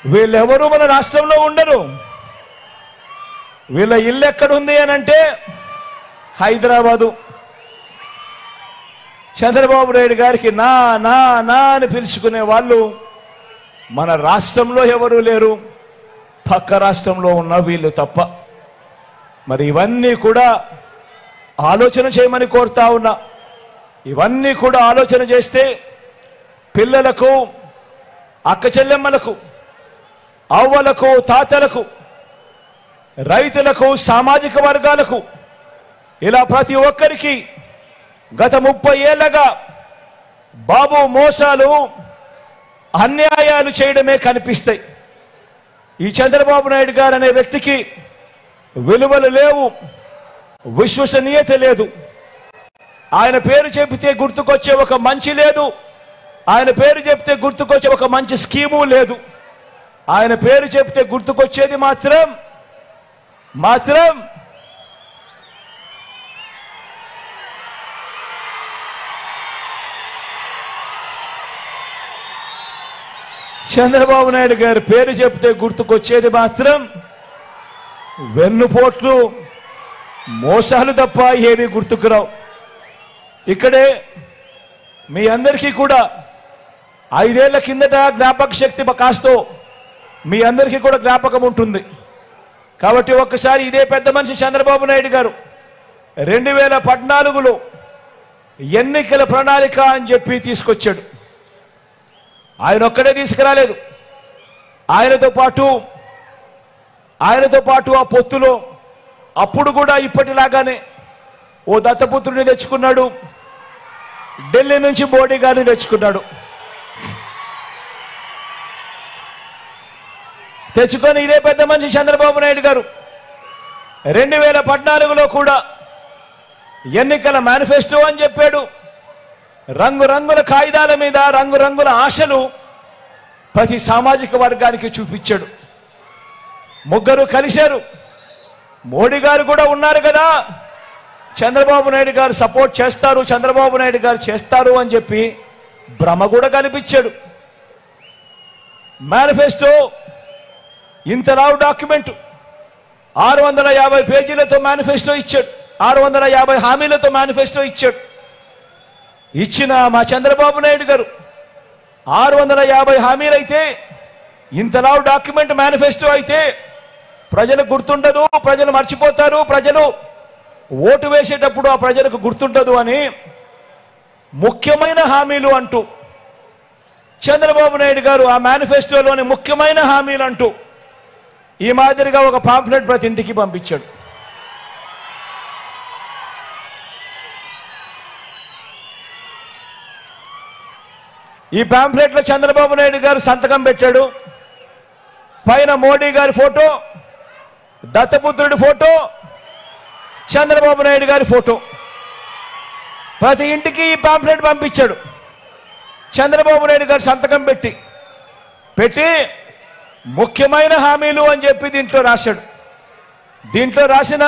వీళ్ళెవరూ మన రాష్ట్రంలో ఉండరు. వీళ్ళ ఇల్లు ఎక్కడుంది అని అంటే హైదరాబాదు. చంద్రబాబు నాయుడు గారికి నా నా నా అని పిలుచుకునే వాళ్ళు మన రాష్ట్రంలో ఎవరూ లేరు, పక్క రాష్ట్రంలో ఉన్న వీళ్ళు తప్ప. మరి ఇవన్నీ కూడా ఆలోచన చేయమని కోరుతా ఉన్నా. ఇవన్నీ కూడా ఆలోచన చేస్తే పిల్లలకు, అక్క చెల్లెమ్మలకు, అవ్వలకు, తాతలకు, రైతులకు, సామాజిక వర్గాలకు, ఇలా ప్రతి ఒక్కరికి గత 30 ఏళ్లుగా బాబు మోసాలు, అన్యాయాలు చేయడమే కనిపిస్తాయి. ఈ చంద్రబాబు నాయుడు గారు అనే వ్యక్తికి విలువలు లేవు, విశ్వసనీయత లేదు. ఆయన పేరు చెబితే గుర్తుకొచ్చే ఒక మంచి లేదు, ఆయన పేరు చెప్తే గుర్తుకొచ్చే ఒక మంచి స్కీము లేదు. ఆయన పేరు చెప్తే గుర్తుకొచ్చేది మాత్రం చంద్రబాబు నాయుడు గారి పేరు చెప్తే గుర్తుకొచ్చేది మాత్రం వెన్నుపోట్లు, మోసాలు తప్ప ఏమీ గుర్తుకురావు. ఇక్కడే మీ అందరికీ కూడా 5 ఏళ్ల కిందట జ్ఞాపక శక్తి కాస్తో మీ అందరికీ కూడా జ్ఞాపకం ఉంటుంది. కాబట్టి ఒక్కసారి ఇదే పెద్ద మనిషి చంద్రబాబు నాయుడు గారు 2014లో ఎన్నికల ప్రణాళిక అని చెప్పి తీసుకొచ్చాడు. ఆయన ఒక్కడే తీసుకురాలేదు. ఆయనతో పాటు ఆ పొత్తులో అప్పుడు కూడా ఇప్పటిలాగానే ఓ దత్తపుత్రుడిని తెచ్చుకున్నాడు, ఢిల్లీ నుంచి మోడీ గారిని తెచ్చుకున్నాడు. తెచ్చుకొని ఇదే పెద్ద మనిషి చంద్రబాబు నాయుడు గారు 2014లో కూడా ఎన్నికల మేనిఫెస్టో అని చెప్పాడు. రంగురంగుల కాగితాల మీద రంగురంగుల ఆశలు ప్రతి సామాజిక వర్గానికి చూపించాడు. ముగ్గురు కలిశారు. మోడీ గారు కూడా ఉన్నారు కదా, చంద్రబాబు నాయుడు గారు సపోర్ట్ చేస్తారు, చంద్రబాబు నాయుడు గారు చేస్తారు అని చెప్పి భ్రమ కూడా కల్పించాడు. మేనిఫెస్టో ఇంతలావు డాక్యుమెంట్ 650 పేజీలతో మేనిఫెస్టో ఇచ్చాడు, 650 హామీలతో మేనిఫెస్టో ఇచ్చాడు. ఇచ్చిన మా చంద్రబాబు నాయుడు గారు 650 హామీలైతే, ఇంతలావు డాక్యుమెంట్ మేనిఫెస్టో అయితే ప్రజలకు గుర్తుండదు, ప్రజలు మర్చిపోతారు, ప్రజలు ఓటు వేసేటప్పుడు ఆ ప్రజలకు గుర్తుండదు అని ముఖ్యమైన హామీలు అంటూ చంద్రబాబు నాయుడు గారు ఆ మేనిఫెస్టోలోని ముఖ్యమైన హామీలు అంటూ ఈ మాదిరిగా ఒక పాంఫ్లెట్ ప్రతి ఇంటికి పంపించాడు. ఈ పాంఫ్లెట్లో చంద్రబాబు నాయుడు గారు సంతకం పెట్టాడు. పైన మోడీ గారి ఫోటో, దత్తపుత్రుడి ఫోటో, చంద్రబాబు నాయుడు గారి ఫోటో. ప్రతి ఇంటికి ఈ పాంఫ్లెట్ పంపించాడు. చంద్రబాబు నాయుడు గారు సంతకం పెట్టి ముఖ్యమైన హామీలు అని చెప్పి దీంట్లో రాశాడు. దీంట్లో రాసిన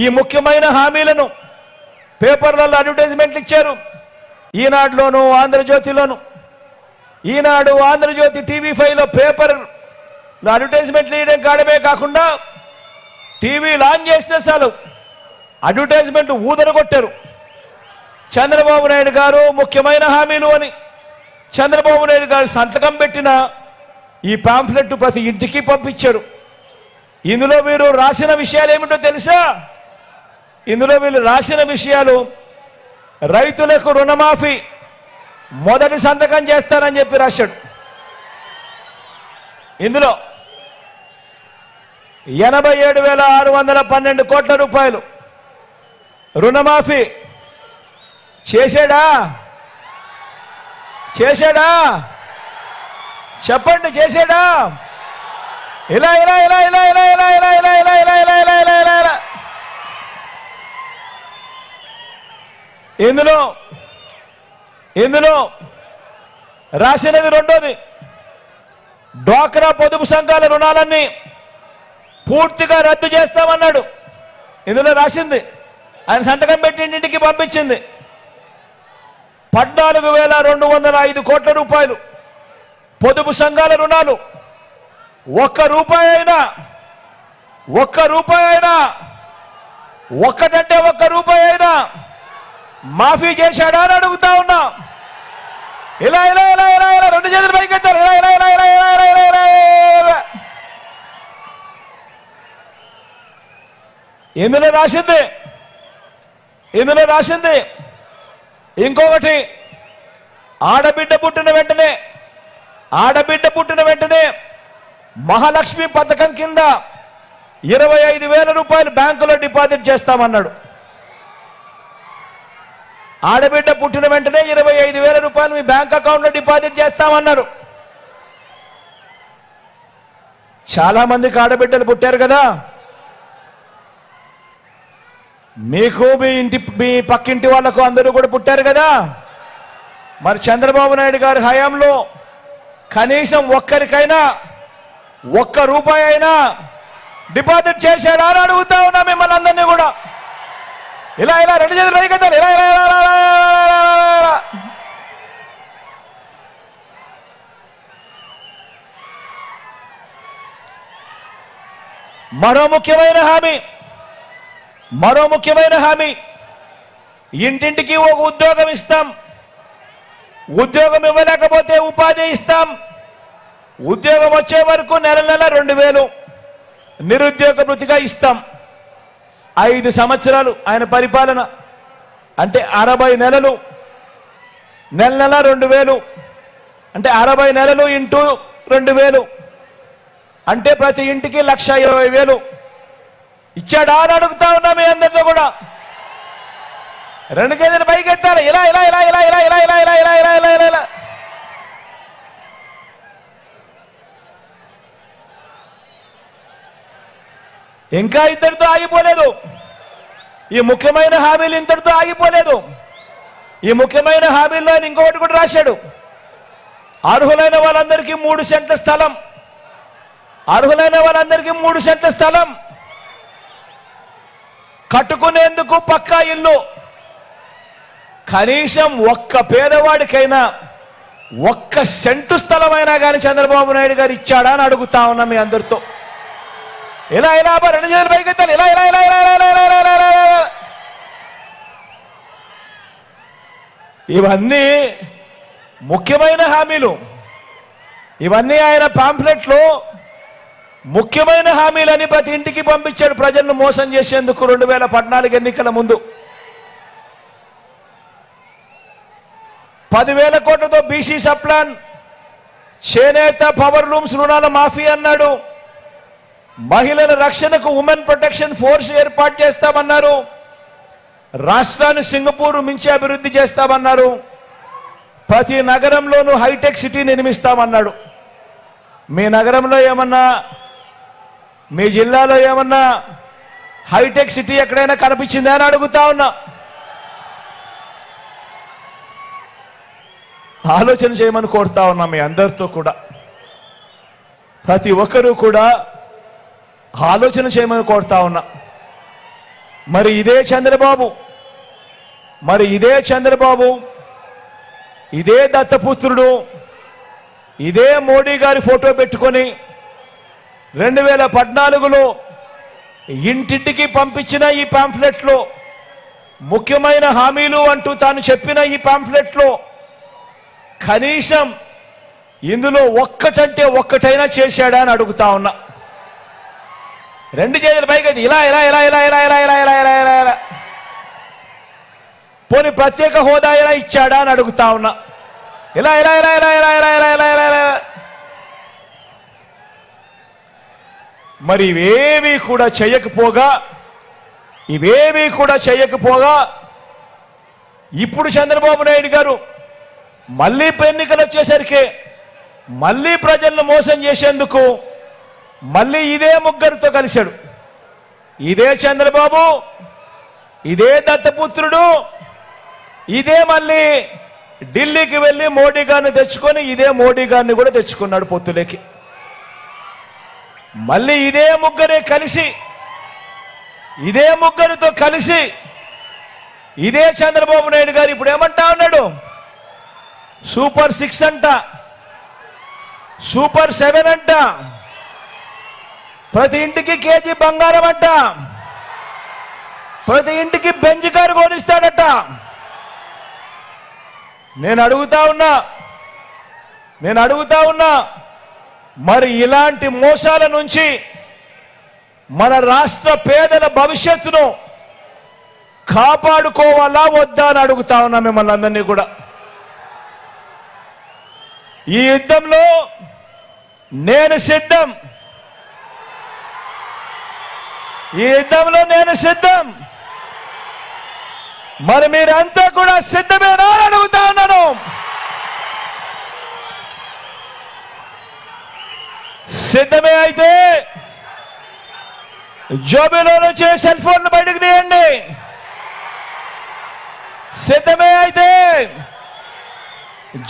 ఈ ముఖ్యమైన హామీలను పేపర్లలో అడ్వర్టైజ్మెంట్లు ఇచ్చారు. ఈనాడులోను, ఆంధ్రజ్యోతిలోను. ఈనాడు, ఆంధ్రజ్యోతి, TV5లో పేపర్ అడ్వర్టైజ్మెంట్లు వేయడం కాడమే కాకుండా టీవీ లాంచ్ చేస్తే చాలు అడ్వర్టైజ్మెంట్ ఊదరగొట్టారు. చంద్రబాబు నాయుడు గారు ముఖ్యమైన హామీలు అని చంద్రబాబు నాయుడు గారు సంతకం పెట్టిన ఈ పాంఫ్లెట్ ప్రతి ఇంటికి పంపించారు. ఇందులో వీరు రాసిన విషయాలు ఏమిటో తెలుసా? ఇందులో వీళ్ళు రాసిన విషయాలు రైతులకు రుణమాఫీ మొదటి సంతకం చేస్తానని చెప్పి రాశాడు. ఇందులో 87,612 కోట్ల రూపాయలు రుణమాఫీ చేశాడా? చెప్పండి, చేశాడా? ఇలా ఇలా ఇలా ఇలా ఇలా ఇలా ఇలా ఇలా ఇలా ఇలా ఇలా ఇలా ఇలా ఇలా ఇలా ఇందులో రాసినది రెండోది, డ్వాక్రా పొదుపు సంఘాల రుణాలన్నీ పూర్తిగా రద్దు చేస్తామన్నాడు. ఇందులో రాసింది, ఆయన సంతకం పెట్టి ఇంటికి పంపించింది. 14,205 కోట్ల రూపాయలు పొదుపు సంఘాల రుణాలు ఒక్క రూపాయి అయినా ఒక్కటంటే ఒక్క రూపాయి అయినా మాఫీ చేశాడా అని అడుగుతా ఉన్నా. ఇలా ఇలా ఇలా ఇలా ఇలా రెండు చేతులు పైకెత్తారు. ఇలా ఇలా ఇలా ఇలా ఇలా ఇలా ఇలా ఇలా ఇందులో రాసింది ఇంకొకటి, ఆడబిడ్డ పుట్టిన వెంటనే మహాలక్ష్మి పథకం కింద 25,000 రూపాయలు బ్యాంకులో డిపాజిట్ చేస్తామన్నాడు. ఆడబిడ్డ పుట్టిన వెంటనే 25,000 రూపాయలు మీ బ్యాంక్ అకౌంట్లో డిపాజిట్ చేస్తామన్నారు. చాలా మందికి ఆడబిడ్డలు పుట్టారు కదా. మీకు మీ పక్కింటి వాళ్లకు అందరూ కూడా పుట్టారు కదా. మరి చంద్రబాబు నాయుడు గారి హయాంలో కనీసం ఒక్కరికైనా ఒక్క రూపాయి అయినా డిపాజిట్ చేశాడా అని అడుగుతా ఉన్నా మిమ్మల్ని అందరినీ కూడా. ఇలా ఇలా రెండు చేతులు పైకెత్తాలి. ఇలా ఇలా ఇలా ఇలా. మరో ముఖ్యమైన హామీ, ఇంటింటికి ఒక ఉద్యోగం ఇస్తాం. ఉద్యోగం ఇవ్వలేకపోతే ఉపాధి ఇస్తాం. ఉద్యోగం వచ్చే వరకు నెల 2,000 నిరుద్యోగ భృతిగా ఇస్తాం. 5 సంవత్సరాలు ఆయన పరిపాలన అంటే 60 నెలలు, నెల 2,000 అంటే 60 నెలలు ఇంటూ 2,000 అంటే ప్రతి ఇంటికి 1,20,000 ఇచ్చాడా అని అడుగుతా ఉన్నా మీ అందరితో కూడా. రెండు చేతులు పైకెత్తారు. ఇలా ఇలా ఇలా ఇలా ఇలా ఇలా ఇలా ఇలా ఇలా ఇలా ఇలా ఇలా ఇలా. ఇంకా ఇంతటితో ఆగిపోలేదు. ఈ ముఖ్యమైన హామీలు ఇంతటితో ఆగిపోలేదు. ఈ ముఖ్యమైన హామీల్లో ఆయన ఇంకొకటి కూడా రాశాడు. అర్హులైన వాళ్ళందరికీ 3 సెంట్ల స్థలం, అర్హులైన వాళ్ళందరికీ 3 సెంట్ల స్థలం, కట్టుకునేందుకు పక్కా ఇల్లు. కనీసం ఒక్క పేదవాడికైనా 1 సెంటు స్థలమైనా కానీ చంద్రబాబు నాయుడు గారు ఇచ్చాడా అని అడుగుతా ఉన్నా మీ అందరితో. ఇలా ఇలా రెండు చేతులు పైకెత్తాలి. ఇలా ఇలా ఇలా ఇలా ఇలా ఇలా ఇలా ఇలా. ఇవన్నీ ముఖ్యమైన హామీలు. ఇవన్నీ ఆయన పాంఫ్లెట్లో ముఖ్యమైన హామీలని ప్రతి ఇంటికి పంపించాడు ప్రజలను మోసం చేసేందుకు 2014 ఎన్నికల ముందు. 10,000 కోట్లతో బీసీ సప్లాన్, చేనేత పవర్ లూమ్స్ రుణాల మాఫీ అన్నాడు. మహిళల రక్షణకు ఉమెన్ ప్రొటెక్షన్ ఫోర్స్ ఏర్పాటు చేస్తామన్నారు. రాష్ట్రాన్ని సింగపూర్ మించి అభివృద్ధి చేస్తామన్నారు. ప్రతి నగరంలోనూ హైటెక్ సిటీ నిర్మిస్తామన్నాడు. మీ నగరంలో ఏమన్నా, మీ జిల్లాలో ఏమన్నా హైటెక్ సిటీ ఎక్కడైనా కనిపించిందా అని అడుగుతా ఉన్నా. ఆలోచన చేయమని కోరుతా ఉన్నా మీ అందరితో కూడా. ప్రతి ఒక్కరూ కూడా ఆలోచన చేయమని కోరుతా ఉన్నా. మరి ఇదే చంద్రబాబు, ఇదే దత్తపుత్రుడు, ఇదే మోడీ గారి ఫోటో పెట్టుకొని 2014లో ఇంటింటికి పంపించిన ఈ పాంఫ్లెట్లో ముఖ్యమైన హామీలు అంటూ తాను చెప్పిన ఈ పాంఫ్లెట్లో కనీసం ఇందులో ఒక్కటంటే ఒక్కటైనా చేశాడా అని అడుగుతా ఉన్నా. రెండు చేతుల పైకి ఇలా ఇలా ఇలా ఇలా ఇలా ఇలా ఇలా ఇలా ఇలా ఇలా ఇలా. పోనీ ప్రత్యేక హోదా అయినా ఇచ్చాడా అని అడుగుతా ఉన్నా. ఇలా ఇలా ఇలా ఇలా ఇలా ఇలా ఇలా ఇలా ఇలా ఇలా. మరి ఇవేవి కూడా చేయకపోగా ఇప్పుడు చంద్రబాబు నాయుడు గారు మళ్ళీ ఎన్నికలు వచ్చేసరికి మళ్ళీ ప్రజలను మోసం చేసేందుకు మళ్ళీ ఇదే ముగ్గురితో కలిశాడు. ఇదే చంద్రబాబు, ఇదే దత్తపుత్రుడు, ఇదే మళ్ళీ ఢిల్లీకి వెళ్ళి మోడీ గారిని తెచ్చుకొని ఇదే మోడీ గారిని కూడా తెచ్చుకున్నాడు పొత్తులేకి. మళ్ళీ ఇదే ముగ్గురే కలిసి, ఇదే ముగ్గురితో కలిసి ఇదే చంద్రబాబు నాయుడు గారు ఇప్పుడు ఏమంటా ఉన్నాడు? సూపర్ 6 అంట, సూపర్ 7 అంట, ప్రతి ఇంటికి కేజీ బంగారం అంట, ప్రతి ఇంటికి బెంజ్ కారు కొనిస్తాడట. నేను అడుగుతా ఉన్నా మరి ఇలాంటి మోసాల నుంచి మన రాష్ట్ర పేదల భవిష్యత్తును కాపాడుకోవాలా వద్దా అని అడుగుతా ఉన్నా మిమ్మల్ని అందరినీ కూడా. ఈ యుద్ధంలో నేను సిద్ధం, ఈ యుద్ధంలో నేను సిద్ధం. మరి మీరంతా కూడా సిద్ధమేనా అని అడుగుతా ఉన్నాను. సిద్ధమే అయితే జోబీలో నుంచి సెల్ ఫోన్ బయటకు తీయండి. సిద్ధమే అయితే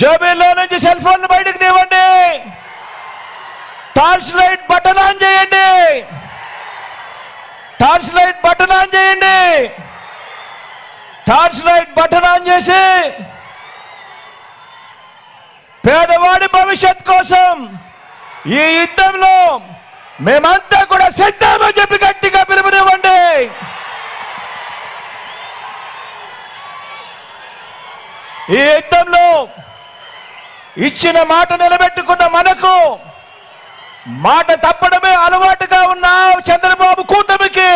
జోబీలో నుంచి సెల్ ఫోన్ బయటకు తీయండి. టార్చ్ లైట్ బటన్ ఆన్ చేయండి, టార్చ్ లైట్ బటన్ ఆన్ చేయండి. టార్చ్ లైట్ బటన్ ఆన్ చేసి పేదవాడి భవిష్యత్ కోసం ఈ యుద్ధంలో మేమంతా కూడా సిద్ధమని చెప్పి గట్టిగా పిలుపునివ్వండి. ఈ యుద్ధంలో ఇచ్చిన మాట నిలబెట్టుకున్న మనకు మాట తప్పడమే అలవాటుగా ఉన్న చంద్రబాబు కూటమికి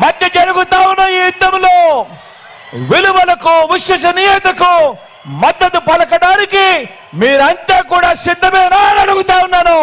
మధ్య జరుగుతా ఉన్న ఈ యుద్ధంలో విలువలకు విశ్వసనీయతకు మద్దతు పలకడానికి మీరంతా కూడా సిద్ధమేనా అని అడుగుతా ఉన్నాను.